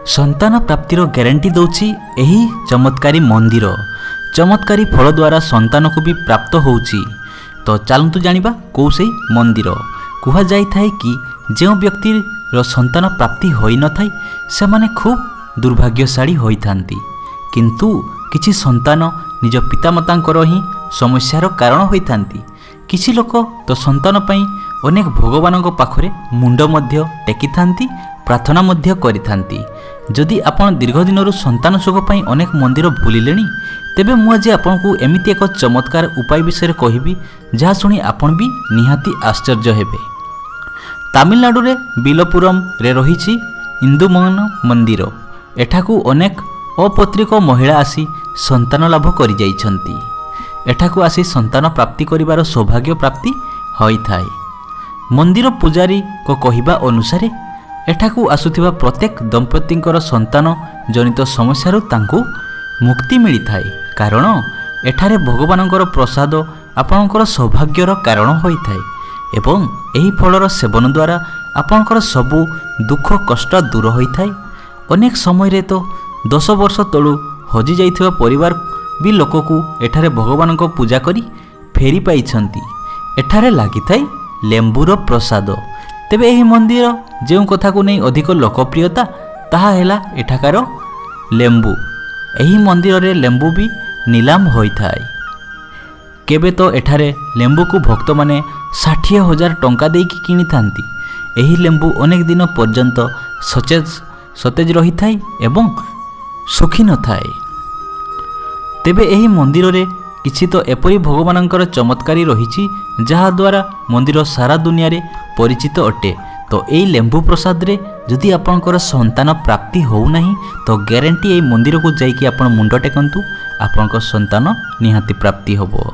संतान प्राप्तिर ग्यारंटी दौछि एही चमत्कारी मंदिर। चमत्कारी फल द्वारा संतान को भी प्राप्त होउछि। तो चलतु जानिबा कौ से मंदिर। कुहा जाई थाए कि जो व्यक्ति संतान प्राप्ति होई न थाए से माने खूब दुर्भाग्यशाली होई थांती, किंतु किछि संतान निज पितामातांकर ही समस्यार कारण होई थांती। किछि लोक तो संतान पई अनेक भगवानक पाखरे मुंड मध्य टेकी थांती, प्रार्थना मध्य करि थांती। जदि आपण दीर्घ दिनरु संतान सुख पई अनेक मंदिर भूलिलेनी, तेबे मु आज आपनकु एमिति एक चमत्कार उपाय विषय कहिबी जहा सुनी आपण भी निहाती आश्चर्य हेबे। तमिलनाडु रे बिलपुरम रे रहिछि इंदुमन मंदिर। एठाकू अनेक अपत्रिक महिला आसी संतान लाभ करि जाइछंती। एठाकू आसी संतान प्राप्ति करिवार सौभाग्य प्राप्ति होई थाए। मंदिर पुजारी को कहिबा अनुसार एठाकू आसुथिबा प्रत्येक दंपतिंकर संतान जनित समस्यारु तांकु मुक्ति मिली थाए, कारण एठारे भगवानंकर प्रसाद आपणकर सौभाग्यर कारण होई थाए एवं एही फलर सेवन द्वारा आपणकर सबु दुख कष्ट दूर होई थाए। अनेक समय रे तो 10 वर्ष तळु हजि जाइथिबा परिवार भी लोककु एठारे भगवानंक पूजा करी फेरी पाइछंती। एठारे लागि थाए लेंबुर प्रसाद। तेबे एही मंदिर जो कथा को नहीं अधिक लोकप्रियता ताहा हेला एठाकार लेंबू। एही मंदिर रे लेंबू भी नीलाम होई थाए। केबे तो एठारे लेंबू को भक्त माने 60,000 टंका देकी किनी थांती। एही लेंबू अनेक दिन पर्यंत सतेज रही थाए एवं सुखी न थाए। तेबे एही मंदिर रे किछि तो एपरी भगवानंकर चमत्कारी रहिछि जहा द्वारा मंदिर सारा दुनिया रे परिचित अटे। तो एई लेंबू प्रसाद रे जदि आपनकर संतान प्राप्ति हो नाही तो ग्यारंटी एई मंदिर को जाइकि आपण मुंड टेकंतु, आपनकर संतान निहाती प्राप्ति होबो।